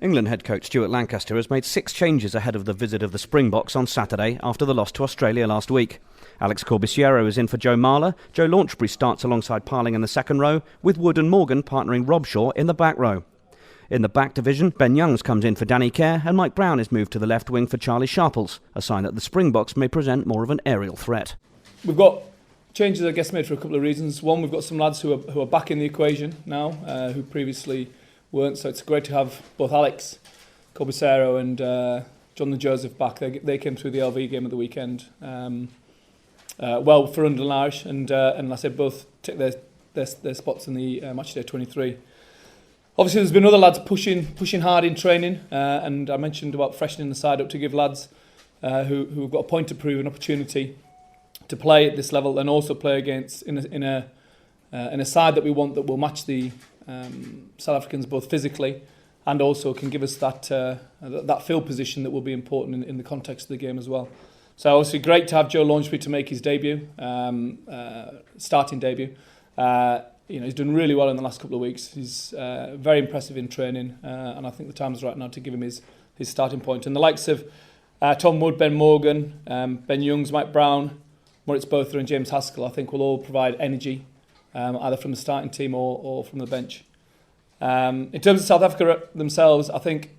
England head coach Stuart Lancaster has made 6 changes ahead of the visit of the Springboks on Saturday after the loss to Australia last week. Alex Corbisiero is in for Joe Marler. Joe Launchbury starts alongside Parling in the second row, with Wood and Morgan partnering Rob Shaw in the back row. In the back division, Ben Youngs comes in for Danny Kerr and Mike Brown is moved to the left wing for Charlie Sharples, a sign that the Springboks may present more of an aerial threat. We've got changes, I guess, made for a couple of reasons. One, we've got some lads who are back in the equation now, who previously weren't, so it's great to have both Alex Corbisiero and John Joseph back. They came through the LV game at the weekend well for London Irish, and I said both took their spots in the matchday 23. Obviously, there's been other lads pushing hard in training, and I mentioned about freshening the side up to give lads who've got a point to prove an opportunity to play at this level and also play against in a side that we want that will match the South Africans both physically and also can give us that field position that will be important in the context of the game as well. So obviously great to have Joe Launchbury to make his debut, starting debut. He's done really well in the last couple of weeks. He's very impressive in training, and I think the time is right now to give him his starting point. And the likes of Tom Wood, Ben Morgan, Ben Youngs, Mike Brown, Moritz Botha and James Haskell, I think will all provide energy, either from the starting team or from the bench. In terms of South Africa themselves, I think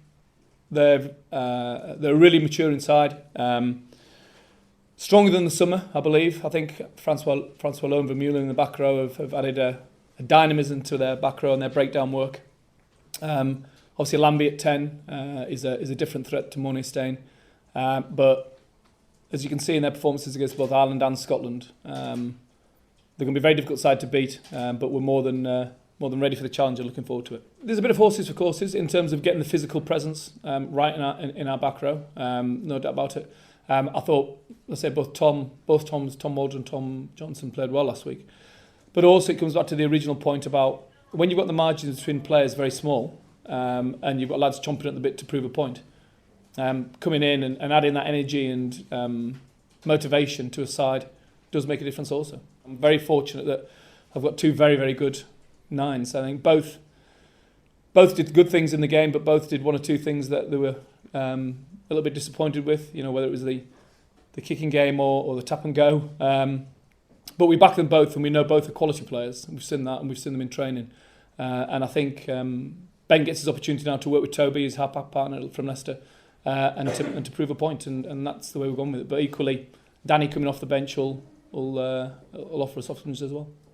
they're really mature inside. Stronger than the summer, I believe. I think Francois Lowe and Vermeulen in the back row have added a dynamism to their back row and their breakdown work. Obviously, Lambie at 10 is a different threat to Morné Steyn. But as you can see in their performances against both Ireland and Scotland, they're going to be a very difficult side to beat, but we're more than ready for the challenge and looking forward to it. There's a bit of horses for courses in terms of getting the physical presence right in our back row, no doubt about it. I thought, let's say both Tom Ward and Tom Johnson played well last week. But also it comes back to the original point about when you've got the margins between players very small and you've got lads chomping at the bit to prove a point, coming in and adding that energy and motivation to a side does make a difference also. I'm very fortunate that I've got 2 very, very good 9s. I think both did good things in the game, but both did 1 or 2 things that they were a little bit disappointed with, whether it was the kicking game or the tap and go. But we back them both, and we know both are quality players. We've seen that, and we've seen them in training. And I think Ben gets his opportunity now to work with Toby, his half-back partner from Leicester, and to prove a point, and that's the way we've gone with it. But equally, Danny coming off the bench will offer us options as well.